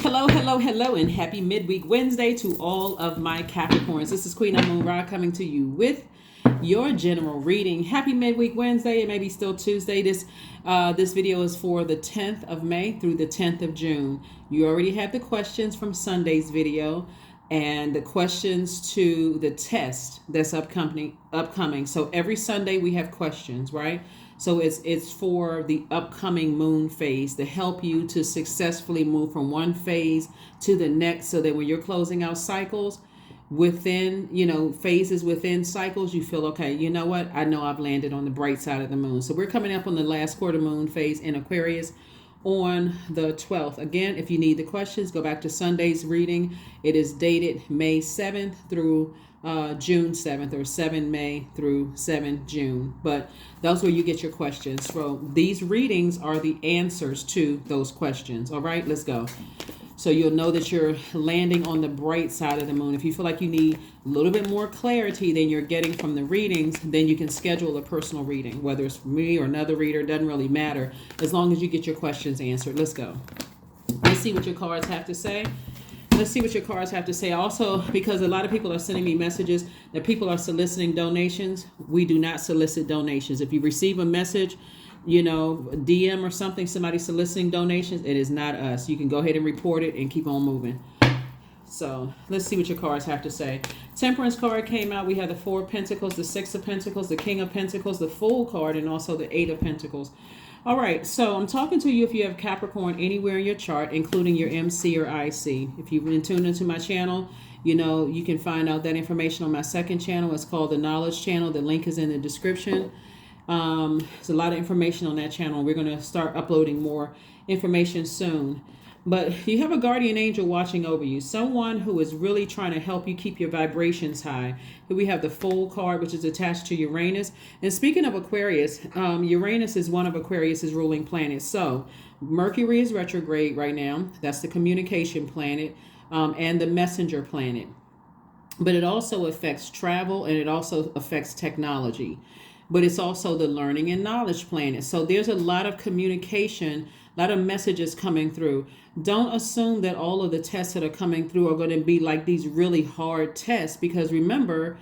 Hello, hello, hello, and happy midweek Wednesday to all of my Capricorns. This is Queen Moon Ra coming to you with your general reading. Happy midweek Wednesday. It may be still Tuesday. This video is for the 10th of May through the 10th of June. You already have the questions from Sunday's video and the questions to the test that's upcoming. So every Sunday we have questions, right? So it's for the upcoming moon phase to help you to successfully move from one phase to the next, so that when you're closing out cycles within, phases within cycles, you feel, okay, you know what? I know I've landed on the bright side of the moon. So we're coming up on the last quarter moon phase in Aquarius on the 12th. Again, if you need the questions, go back to Sunday's reading. It is dated May 7th through June 7th, or 7 May through 7 June. But those where you get your questions. So these readings are the answers to those questions. All right, let's go. So you'll know that you're landing on the bright side of the moon. If you feel like you need a little bit more clarity than you're getting from the readings, then you can schedule a personal reading, whether it's me or another reader, doesn't really matter, as long as you get your questions answered. Let's go. Let's see what your cards have to say. Let's see what your cards have to say. Also, because a lot of people are sending me messages that people are soliciting donations. We do not solicit donations. If you receive a message, DM or something, somebody soliciting donations, it is not us. You can go ahead and report it and keep on moving. So let's see what your cards have to say. Temperance card came out. We have the Four of Pentacles, the Six of Pentacles, the King of Pentacles, the Fool card, and also the Eight of Pentacles. All right, so I'm talking to you if you have Capricorn anywhere in your chart, including your MC or IC. If you've been tuned into my channel, you can find out that information on my second channel. It's called the Knowledge Channel. The link is in the description. There's a lot of information on that channel. We're going to start uploading more information soon. But you have a guardian angel watching over you, someone who is really trying to help you keep your vibrations high. Here we have the Fool card, which is attached to Uranus. And speaking of Aquarius, Uranus is one of Aquarius's ruling planets. So Mercury is retrograde right now. That's the communication planet, and the messenger planet. But it also affects travel, and it also affects technology. But it's also the learning and knowledge planet. So there's a lot of communication, a lot of messages coming through. Don't assume that all of the tests that are coming through are going to be like these really hard tests, because remember,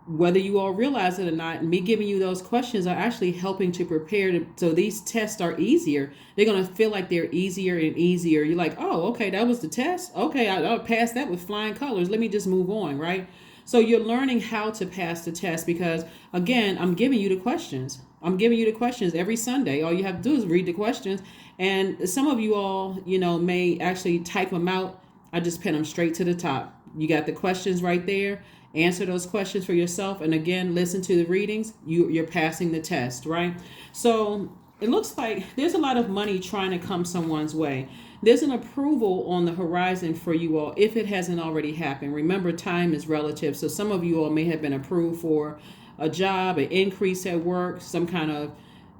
whether you all realize it or not, me giving you those questions are actually helping to prepare so these tests are easier. They're going to feel like they're easier and easier. You're like, oh, okay, that was the test. Okay, I passed that with flying colors. Let me just move on, right? So you're learning how to pass the test because, again, I'm giving you the questions. I'm giving you the questions every Sunday. All you have to do is read the questions. And some of you all, may actually type them out. I just pin them straight to the top. You got the questions right there. Answer those questions for yourself. And again, listen to the readings. You're passing the test, right? So it looks like there's a lot of money trying to come someone's way. There's an approval on the horizon for you all if it hasn't already happened. Remember, time is relative. So some of you all may have been approved for a job, an increase at work, some kind of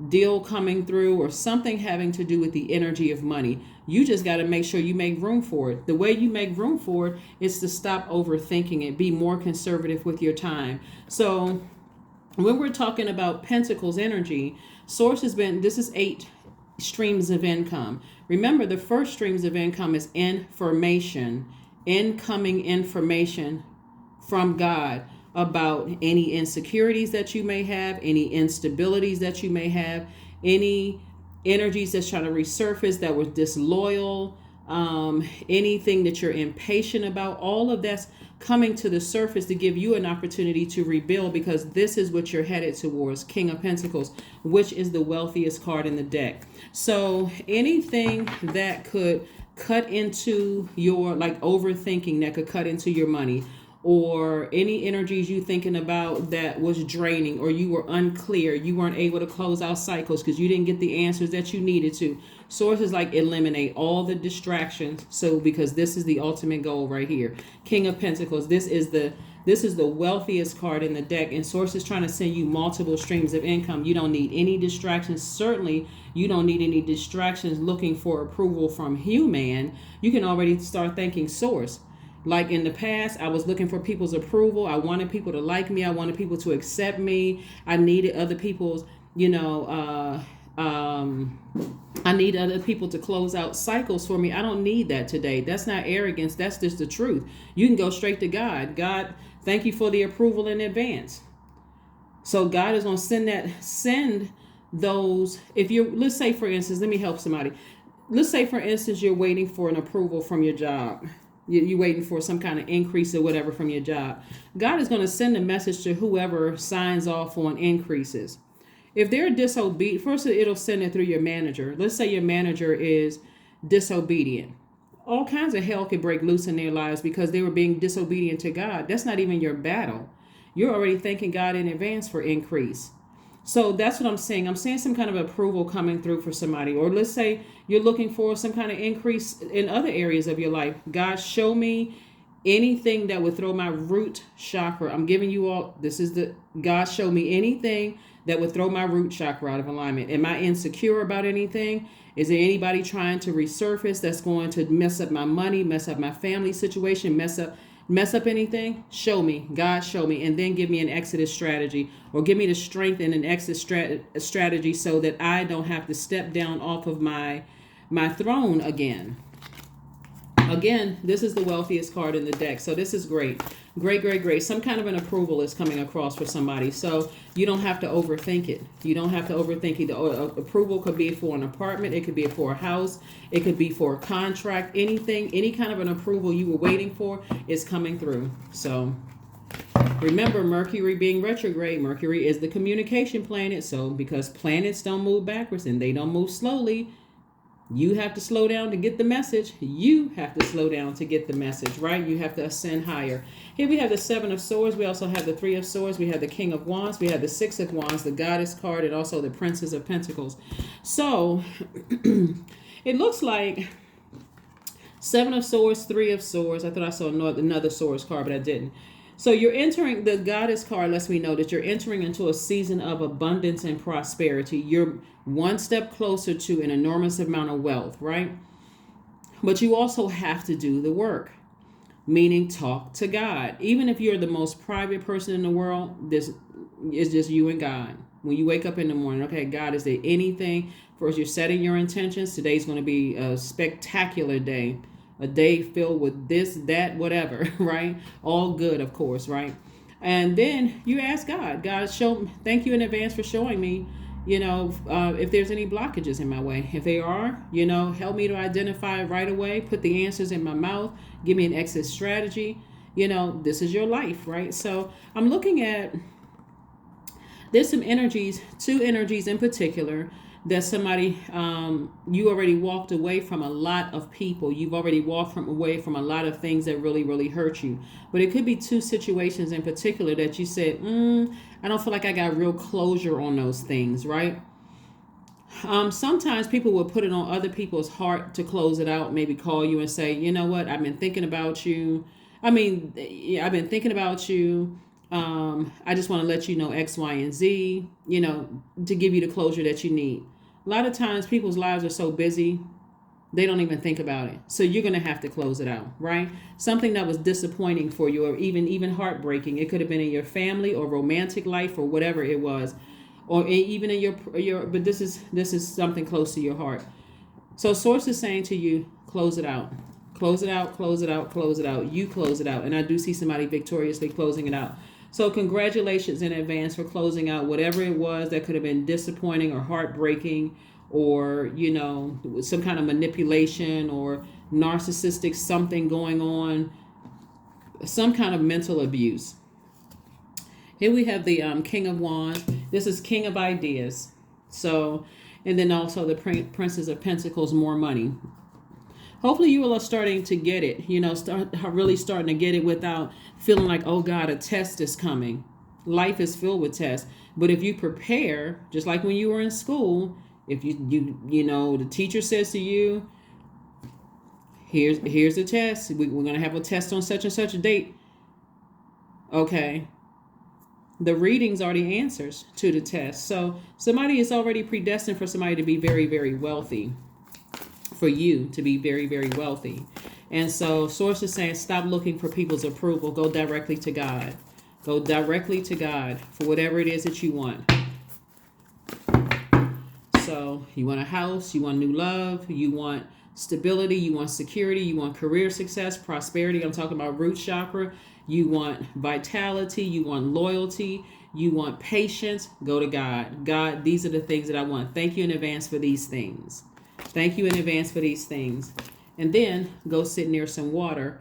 deal coming through, or something having to do with the energy of money. You just got to make sure you make room for it. The way you make room for it is to stop overthinking it. Be more conservative with your time. So when we're talking about Pentacles energy, source has been, this is 8 streams of income. Remember, the first streams of income is information, incoming information from God about any insecurities that you may have, any instabilities that you may have, any energies that's trying to resurface that were disloyal, anything that you're impatient about. All of that's coming to the surface to give you an opportunity to rebuild, because this is what you're headed towards. King of Pentacles, which is the wealthiest card in the deck. So anything that could cut into your, like overthinking, that could cut into your money, or any energies you thinking about that was draining, or you were unclear, you weren't able to close out cycles because you didn't get the answers that you needed to. Source is like, eliminate all the distractions. So because this is the ultimate goal right here. King of Pentacles, this is the wealthiest card in the deck, and Source is trying to send you multiple streams of income. You don't need any distractions. Certainly you don't need any distractions looking for approval from human. You can already start thanking Source. Like in the past, I was looking for people's approval. I wanted people to like me. I wanted people to accept me. I needed other people's, I need other people to close out cycles for me. I don't need that today. That's not arrogance. That's just the truth. You can go straight to God. God, thank you for the approval in advance. So God is going to send those. If you're, let's say for instance, let me help somebody. Let's say for instance, you're waiting for an approval from your job. You're waiting for some kind of increase or whatever from your job. God is going to send a message to whoever signs off on increases. If they're disobedient, first it'll send it through your manager. Let's say your manager is disobedient. All kinds of hell could break loose in their lives because they were being disobedient to God. That's not even your battle. You're already thanking God in advance for increase. So that's what I'm saying. I'm saying some kind of approval coming through for somebody. Or let's say you're looking for some kind of increase in other areas of your life. God, show me anything that would throw my root chakra. I'm giving you all, God, show me anything that would throw my root chakra out of alignment. Am I insecure about anything? Is there anybody trying to resurface that's going to mess up my money, mess up my family situation, mess up anything? Show me, God, show me, and then give me an exodus strategy, or give me the strength and an exit strategy so that I don't have to step down off of my throne again. Again, this is the wealthiest card in the deck. So this is great. Great. Some kind of an approval is coming across for somebody. So you don't have to overthink it. You don't have to overthink it. The approval could be for an apartment. It could be for a house. It could be for a contract. Anything, any kind of an approval you were waiting for is coming through. So remember, Mercury being retrograde. Mercury is the communication planet. So because planets don't move backwards and they don't move slowly, you have to slow down to get the message. You have to slow down to get the message, right? You have to ascend higher. Here we have the Seven of Swords. We also have the Three of Swords. We have the King of Wands. We have the Six of Wands, the Goddess card, and also the Princess of Pentacles. So it looks like Seven of Swords, Three of Swords. I thought I saw another Swords card, but I didn't. So you're entering, the Goddess card lets me know that you're entering into a season of abundance and prosperity. You're one step closer to an enormous amount of wealth, right? But you also have to do the work, meaning talk to God. Even if you're the most private person in the world, this is just you and God. When you wake up in the morning, okay, God, is there anything? First, you're setting your intentions. Today's going to be a spectacular day. A day filled with this, that, whatever, right? All good, of course, right? And then you ask God, thank you in advance for showing me, if there's any blockages in my way. If they are, help me to identify right away, put the answers in my mouth, give me an exit strategy. This is your life, right? So I'm looking at, there's some energies, two energies in particular, that somebody, you already walked away from a lot of people. You've already walked away from a lot of things that really, really hurt you. But it could be two situations in particular that you said, I don't feel like I got real closure on those things, right? Sometimes people will put it on other people's heart to close it out, maybe call you and say, you know what, I've been thinking about you. I just want to let you know X, Y, and Z, to give you the closure that you need. A lot of times people's lives are so busy, they don't even think about it. So you're going to have to close it out, right? Something that was disappointing for you, or even heartbreaking. It could have been in your family or romantic life or whatever it was, or even in your but this is something close to your heart. So Source is saying to you, close it out. Close it out, close it out, close it out. You close it out. And I do see somebody victoriously closing it out. So congratulations in advance for closing out whatever it was that could have been disappointing or heartbreaking, or, some kind of manipulation or narcissistic something going on, some kind of mental abuse. Here we have the King of Wands. This is King of Ideas. So, and then also the Princess of Pentacles, more money. Hopefully you all are starting to get it, really starting to get it without feeling like, oh God, a test is coming. Life is filled with tests. But if you prepare, just like when you were in school, if you the teacher says to you, here's the test. We're going to have a test on such and such a date. Okay. The readings are the answers to the test. So somebody is already predestined for somebody to be very, very wealthy. For you to be very, very wealthy. And so Source is saying, stop looking for people's approval. Go directly to God. Go directly to God for whatever it is that you want. So you want a house, you want new love, you want stability, you want security, you want career success, prosperity. I'm talking about root chakra. You want vitality, you want loyalty, you want patience. Go to God. God, these are the things that I want. Thank you in advance for these things. Thank you in advance for these things. And then go sit near some water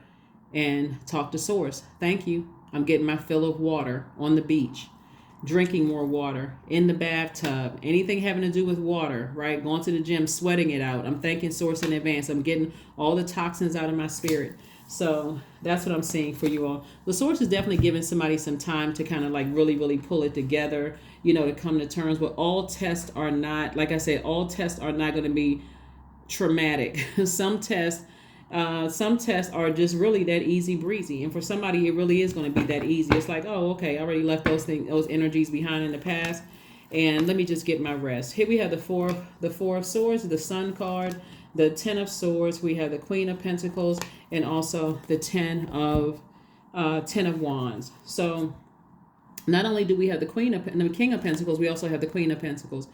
and talk to Source. Thank you. I'm getting my fill of water on the beach, drinking more water, in the bathtub, anything having to do with water, right? Going to the gym, sweating it out. I'm thanking Source in advance. I'm getting all the toxins out of my spirit. So that's what I'm seeing for you all. The Source is definitely giving somebody some time to kind of like really, really pull it together, you know, to come to terms. But all tests are not, like I said, all tests are not going to be traumatic. Some tests are just really that easy breezy, and for somebody it really is going to be that easy. It's like, oh, okay, I already left those energies behind in the past, and let me just get my rest. Here we have the four of Swords, the Sun card, the 10 of Swords. We have the Queen of Pentacles, and also the 10 of Wands. So not only do we have the King of Pentacles, we also have the Queen of Pentacles.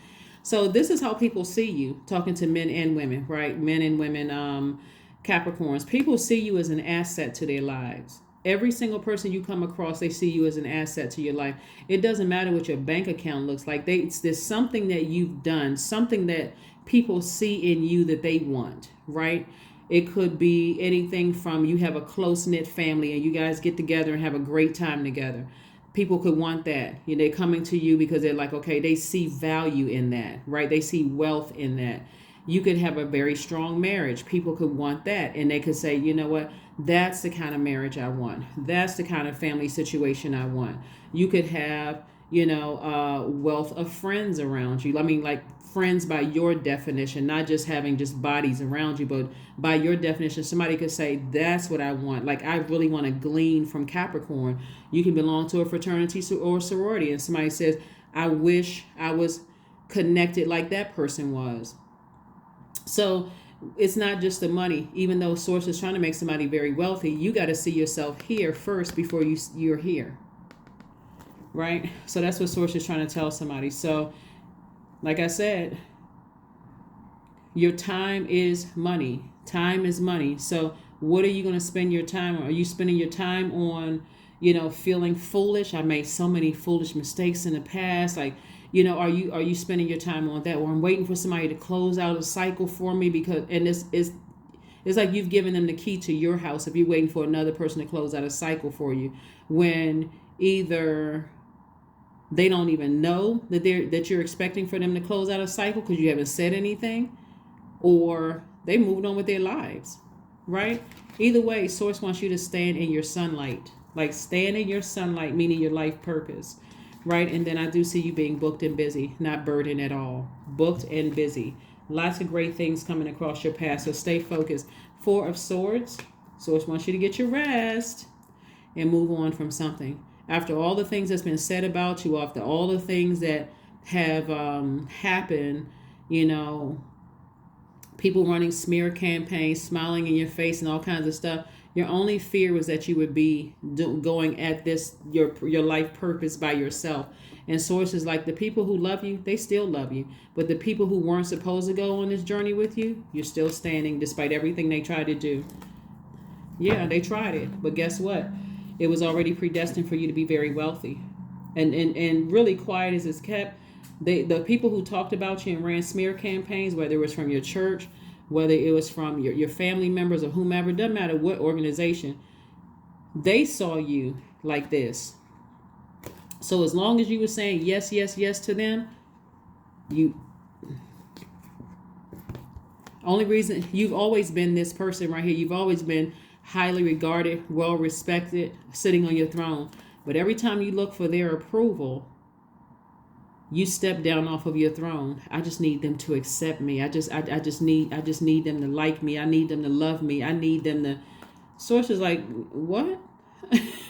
So this is how people see you, talking to men and women, right? Men and women, Capricorns. People see you as an asset to their lives. Every single person you come across, they see you as an asset to your life. It doesn't matter what your bank account looks like. There's something that you've done, something that people see in you that they want, right? It could be anything from you have a close-knit family and you guys get together and have a great time together. People could want that. You know, they're coming to you because they're like, okay, they see value in that, right? They see wealth in that. You could have a very strong marriage. People could want that. And they could say, you know what? That's the kind of marriage I want. That's the kind of family situation I want. You could have, you know, wealth of friends around you. I mean, like friends by your definition, not just having just bodies around you, but by your definition, somebody could say, that's what I want. Like, I really want to glean from Capricorn. You can belong to a fraternity or sorority, and somebody says, I wish I was connected like that person was. So it's not just the money. Even though Source is trying to make somebody very wealthy, you got to see yourself here first before you're here, right? So that's what Source is trying to tell somebody. So like I said, your time is money. Time is money. So what are you going to spend your time on? Are you spending your time on, you know, feeling foolish? I made so many foolish mistakes in the past. Like, you know, are you spending your time on that? Or I'm waiting for somebody to close out a cycle for me and it's like you've given them the key to your house if you're waiting for another person to close out a cycle for you, when either they don't even know that you're expecting for them to close out a cycle because you haven't said anything, or they moved on with their lives, right? Either way, Source wants you to stand in your sunlight. Like, stand in your sunlight, meaning your life purpose, right? And then I do see you being booked and busy, not burdened at all. Booked and busy. Lots of great things coming across your path, so stay focused. 4 of Swords. Source wants you to get your rest and move on from something. After all the things that's been said about you, after all the things that have happened, you know, people running smear campaigns, smiling in your face and all kinds of stuff, your only fear was that you would be going at this, your life purpose by yourself. And Source is like, the people who love you, they still love you. But the people who weren't supposed to go on this journey with you, you're still standing despite everything they tried to do. Yeah, they tried it. But guess what? It was already predestined for you to be very wealthy. And really quiet as it's kept, the people who talked about you and ran smear campaigns, whether it was from your church, whether it was from your family members or whomever, doesn't matter what organization, they saw you like this. So as long as you were saying yes, yes, yes to them, only reason you've always been this person right here. You've always been highly regarded, well respected, sitting on your throne. But every time you look for their approval, you step down off of your throne. I just need them to accept me. I just need them to like me. I need them to love me. I need them to. Source is like, what?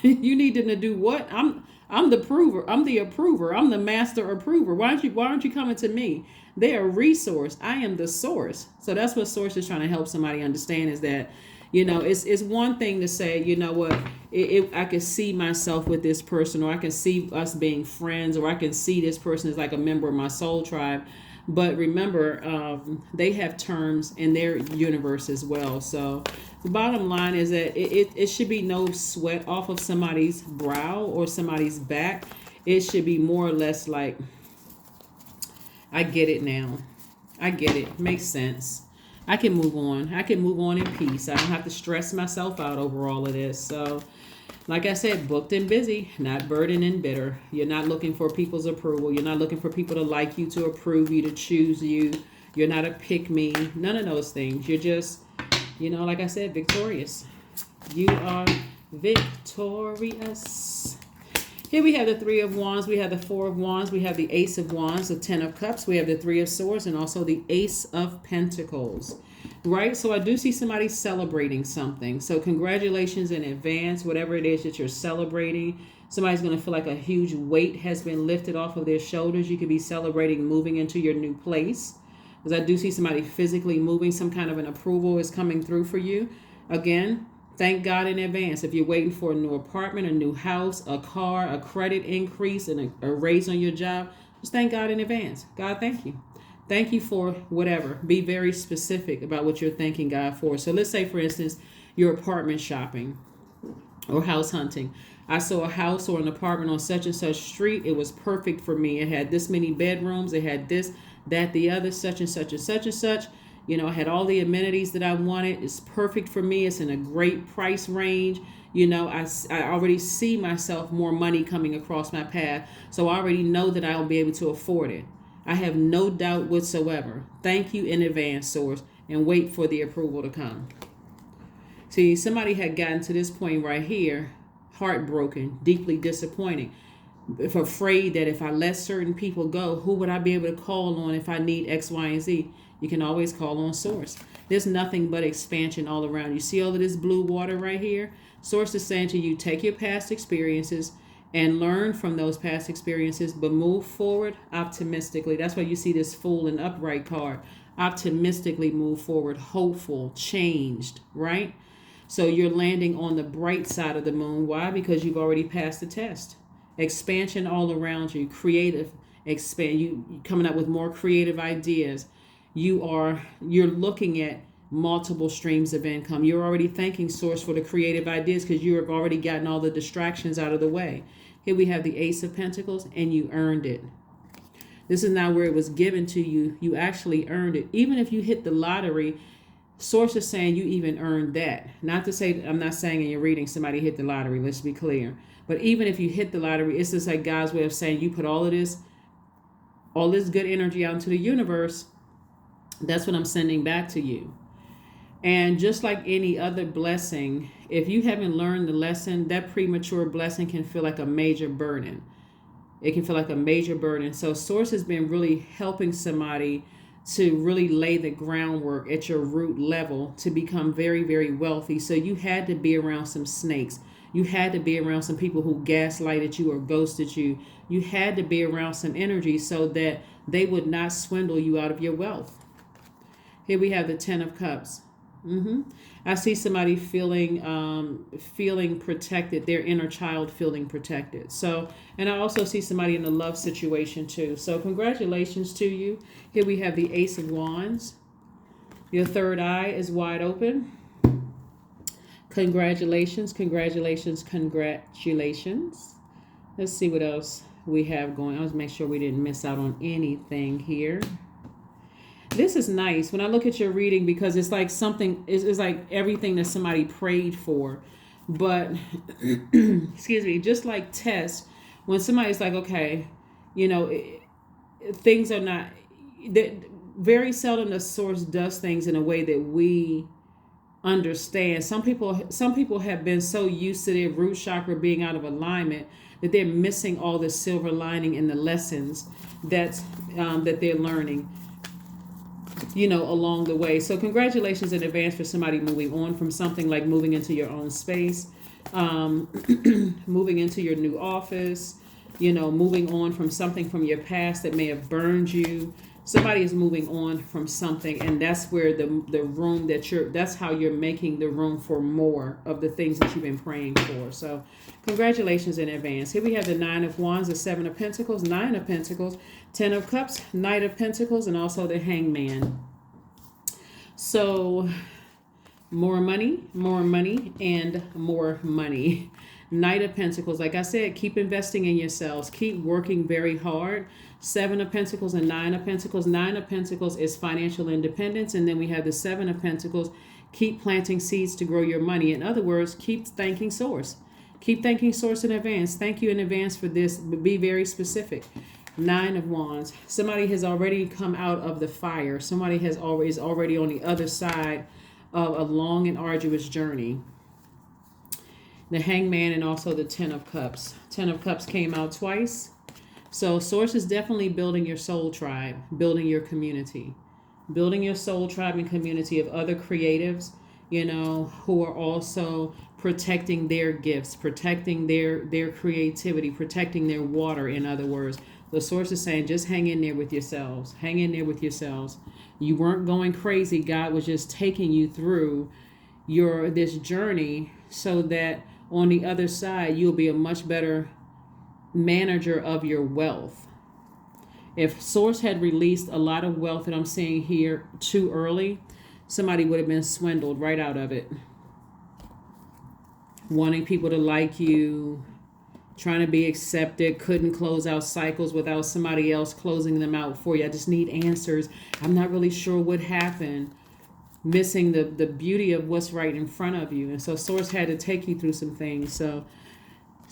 You need them to do what? I'm the prover. I'm the approver. I'm the master approver. Why aren't you coming to me? They're a resource. I am the source. So that's what Source is trying to help somebody understand, is that, you know, it's one thing to say, you know what, I can see myself with this person, or I can see us being friends, or I can see this person as like a member of my soul tribe. But remember, they have terms in their universe as well. So the bottom line is that it should be no sweat off of somebody's brow or somebody's back. It should be more or less like, I get it now. I get it. Makes sense. I can move on. I can move on in peace. I don't have to stress myself out over all of this. So, like I said, booked and busy, not burdened and bitter. You're not looking for people's approval. You're not looking for people to like you, to approve you, to choose you. You're not a pick me. None of those things. You're just, like I said, victorious. You are victorious. Here we have the Three of Wands, we have the Four of Wands, we have the Ace of Wands, the Ten of Cups, we have the Three of Swords, and also the Ace of Pentacles, right? So I do see somebody celebrating something. So congratulations in advance, whatever it is that you're celebrating. Somebody's going to feel like a huge weight has been lifted off of their shoulders. You could be celebrating moving into your new place, because I do see somebody physically moving. Some kind of an approval is coming through for you. Again, thank God in advance. If you're waiting for a new apartment, a new house, a car, a credit increase, and a raise on your job, just thank God in advance. God, thank you. Thank you for whatever. Be very specific about what you're thanking God for. So let's say, for instance, you're apartment shopping or house hunting. I saw a house or an apartment on such and such street. It was perfect for me. It had this many bedrooms. It had this, that, the other, such and such and such and such. I had all the amenities that I wanted. It's perfect for me. It's in a great price range. I already see myself more money coming across my path. So I already know that I'll be able to afford it. I have no doubt whatsoever. Thank you in advance, Source, and wait for the approval to come. See, somebody had gotten to this point right here, heartbroken, deeply disappointed, if afraid that if I let certain people go, who would I be able to call on if I need X, Y, and Z? You can always call on Source. There's nothing but expansion all around. You see all of this blue water right here? Source is saying to you, take your past experiences and learn from those past experiences, but move forward optimistically. That's why you see this Fool and Upright card. Optimistically move forward, hopeful, changed, right? So you're landing on the bright side of the moon. Why? Because you've already passed the test. Expansion all around you, creative, you coming up with more creative ideas. You're looking at multiple streams of income. You're already thanking Source for the creative ideas because you have already gotten all the distractions out of the way. Here we have the Ace of Pentacles, and you earned it. This is not where it was given to you. You actually earned it. Even if you hit the lottery, Source is saying you even earned that. Not to say, I'm not saying in your reading somebody hit the lottery. Let's be clear. But even if you hit the lottery, it's just like God's way of saying you put all this good energy out into the universe. That's what I'm sending back to you. And just like any other blessing, if you haven't learned the lesson, that premature blessing can feel like a major burden. It can feel like a major burden. So Source has been really helping somebody to really lay the groundwork at your root level to become very, very wealthy. So you had to be around some snakes. You had to be around some people who gaslighted you or ghosted you. You had to be around some energy so that they would not swindle you out of your wealth. Here we have the Ten of Cups. I see somebody feeling protected, their inner child feeling protected. So, and I also see somebody in a love situation too. So congratulations to you. Here we have the Ace of Wands. Your third eye is wide open. Congratulations, congratulations, congratulations. Let's see what else we have going on. Let's make sure we didn't miss out on anything here. This is nice when I look at your reading because it's like something, it's like everything that somebody prayed for. But, excuse me, just like tests, when somebody's like, okay, things are not, very seldom the Source does things in a way that we understand. Some people have been so used to their root chakra being out of alignment that they're missing all the silver lining in the lessons that they're learning along the way. So congratulations in advance for somebody moving on from something, like moving into your own space, moving into your new office, moving on from something from your past that may have burned you, Somebody is moving on from something, and that's where the room that's how you're making the room for more of the things that you've been praying for. So congratulations in advance. Here we have the 9 of Wands, the 7 of Pentacles, 9 of Pentacles, 10 of Cups, Knight of Pentacles, and also the Hangman. So more money, and more money. Knight of Pentacles, like I said, keep investing in yourselves. Keep working very hard. 7 of Pentacles and 9 of Pentacles. 9 of Pentacles is financial independence. And then we have the 7 of Pentacles. Keep planting seeds to grow your money. In other words, keep thanking Source. Keep thanking Source in advance. Thank you in advance for this. But be very specific. 9 of Wands. Somebody has already come out of the fire. Somebody is already on the other side of a long and arduous journey. The Hangman and also the 10 of Cups. 10 of Cups came out twice. So Source is definitely building your soul tribe, building your community, building your soul tribe and community of other creatives, who are also protecting their gifts, protecting their creativity, protecting their water, in other words. The Source is saying, just hang in there with yourselves. Hang in there with yourselves. You weren't going crazy. God was just taking you through this journey so that on the other side, you'll be a much better manager of your wealth. If Source had released a lot of wealth that I'm seeing here too early, somebody would have been swindled right out of it. Wanting people to like you, trying to be accepted, couldn't close out cycles without somebody else closing them out for you. I just need answers. I'm not really sure what happened. Missing the beauty of what's right in front of you. And so Source had to take you through some things. So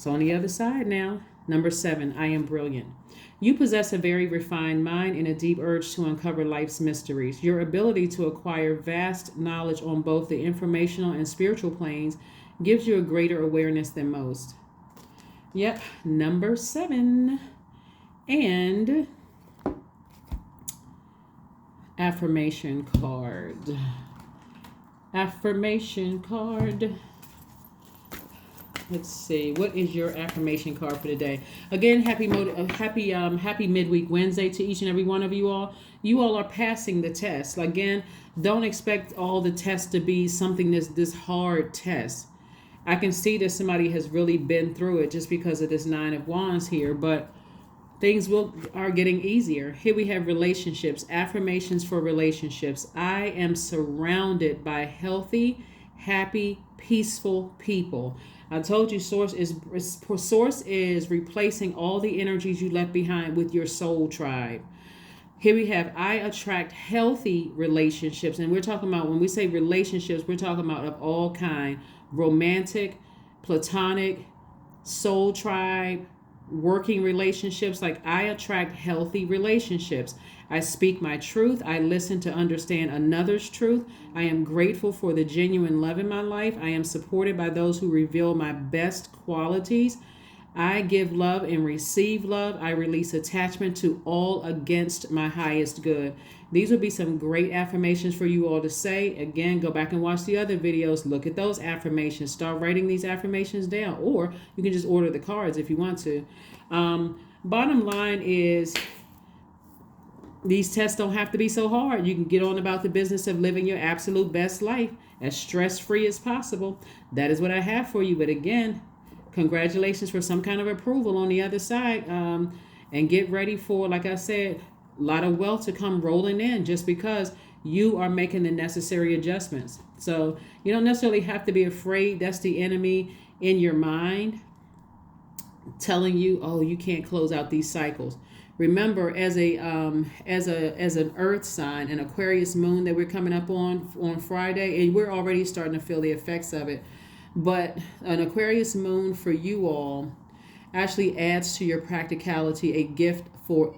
on the other side now. Number 7, I am brilliant. You possess a very refined mind and a deep urge to uncover life's mysteries. Your ability to acquire vast knowledge on both the informational and spiritual planes gives you a greater awareness than most. Yep, number 7. And affirmation card. Affirmation card. Let's see. What is your affirmation card for today? Again, happy midweek Wednesday to each and every one of you all. You all are passing the test. Again, don't expect all the tests to be something this hard test. I can see that somebody has really been through it just because of this 9 of Wands here, but things are getting easier. Here we have relationships, affirmations for relationships. I am surrounded by healthy, happy, peaceful people. I told you Source is replacing all the energies you left behind with your soul tribe. Here we have, I attract healthy relationships. And we're talking about, when we say relationships, we're talking about of all kind. Romantic, platonic, soul tribe, working relationships. Like, I attract healthy relationships. I speak my truth. I listen to understand another's truth. I am grateful for the genuine love in my life. I am supported by those who reveal my best qualities. I give love and receive love. I release attachment to all against my highest good. These would be some great affirmations for you all to say. Again, go back and watch the other videos. Look at those affirmations. Start writing these affirmations down. Or you can just order the cards if you want to. Bottom line is, these tests don't have to be so hard. You can get on about the business of living your absolute best life as stress-free as possible. That is what I have for you. But again, congratulations for some kind of approval on the other side. And get ready for, like I said, a lot of wealth to come rolling in just because you are making the necessary adjustments. So you don't necessarily have to be afraid. That's the enemy in your mind telling you, oh, you can't close out these cycles. Remember, as an earth sign, an Aquarius moon that we're coming up on Friday, and we're already starting to feel the effects of it. But an Aquarius moon for you all actually adds to your practicality a gift for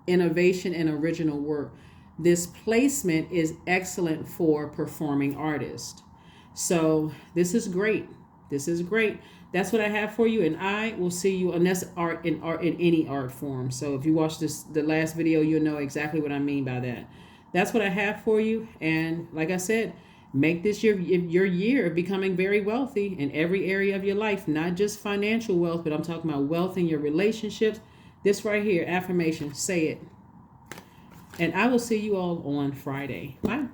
innovation and original work. This placement is excellent for performing artists. So this is great. This is great. That's what I have for you, and I will see you. And that's art in any art form. So if you watch the last video, you'll know exactly what I mean by that. That's what I have for you. And like I said, make this your year of becoming very wealthy in every area of your life, not just financial wealth, but I'm talking about wealth in your relationships. This right here, affirmation, say it. And I will see you all on Friday. Bye.